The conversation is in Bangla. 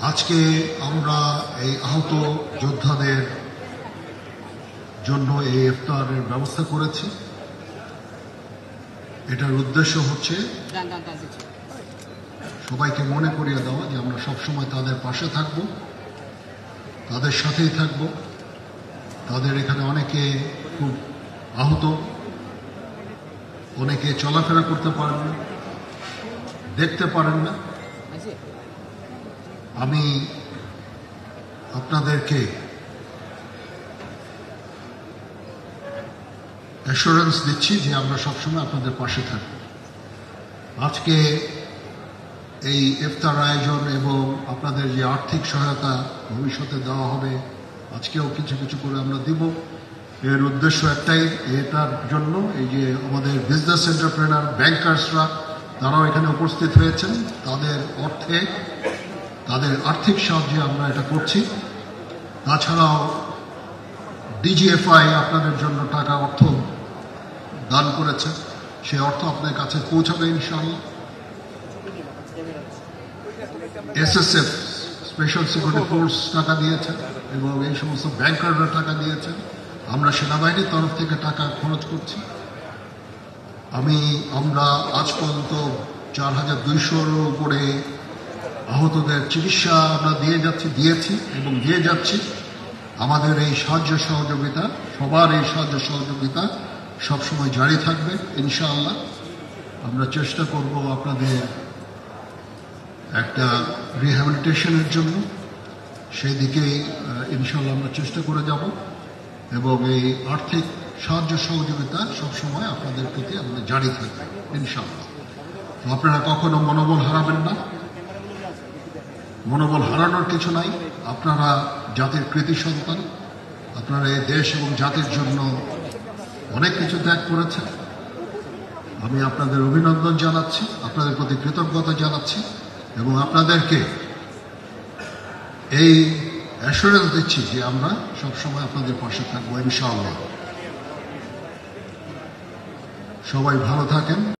আজকে আমরা এই আহত যোদ্ধাদের জন্য এই ইফতারের ব্যবস্থা করেছি। এটার উদ্দেশ্য হচ্ছে সবাইকে মনে করিয়ে দেওয়া যে আমরা সবসময় তাদের পাশে থাকব, তাদের সাথেই থাকব। তাদের এখানে অনেকে খুব আহত, অনেকে চলাফেরা করতে পারেন না, দেখতে পারেন না। আমি আপনাদেরকে অ্যাসুরেন্স দিচ্ছি যে আমরা সবসময় আপনাদের পাশে থাকব। আজকে এই ইফতার আয়োজন এবং আপনাদের যে আর্থিক সহায়তা ভবিষ্যতে দেওয়া হবে, আজকেও কিছু কিছু করে আমরা দিব। এর উদ্দেশ্য একটাই, এটার জন্য এই যে আমাদের বিজনেস এন্টারপ্রেনার, ব্যাংকার্সরা তারাও এখানে উপস্থিত হয়েছেন। তাদের অর্থে, তাদের আর্থিক সাহায্যে আমরা এটা করছি। তাছাড়াও ডিজিএফআই আপনাদের জন্য টাকা অর্থ দান করেছে, সেই অর্থ আপনার কাছে পৌঁছাবে ইনশাআল্লাহ। এসএসএফ, স্পেশাল সিকিউরিটি ফোর্স টাকা দিয়েছেন এবং এই সমস্ত ব্যাংকাররা টাকা দিয়েছেন। আমরা সেনাবাহিনীর তরফ থেকে টাকা খরচ করছি। আমরা আজ পর্যন্ত 4200-র উপরে আহতদের চিকিৎসা আমরা দিয়েছি এবং দিয়ে যাচ্ছি। আমাদের এই সাহায্য সহযোগিতা, সবার এই সাহায্য সহযোগিতা সবসময় জারি থাকবে ইনশাআল্লাহ। আমরা চেষ্টা করব আপনাদের একটা রিহ্যাবিলিটেশনের জন্য, সেই দিকেই ইনশাআল্লাহ আমরা চেষ্টা করে যাব এবং এই আর্থিক সাহায্য সহযোগিতা সবসময় আপনাদের প্রতি আমাদের জারি থাকবে ইনশাআল্লাহ। তো আপনারা কখনো মনোবল হারাবেন না। মনোবল হারানোর কিছু নাই। আপনারা জাতির কৃতি সন্তান। আপনারা এই দেশ এবং জাতির জন্য অনেক কিছু ত্যাগ করেছেন। আমি আপনাদের অভিনন্দন জানাচ্ছি, আপনাদের প্রতি কৃতজ্ঞতা জানাচ্ছি এবং আপনাদেরকে এই অ্যাসুরেন্স দিচ্ছি যে আমরা সবসময় আপনাদের পাশে থাকবো ইনশাআল্লাহ। সবাই ভালো থাকেন।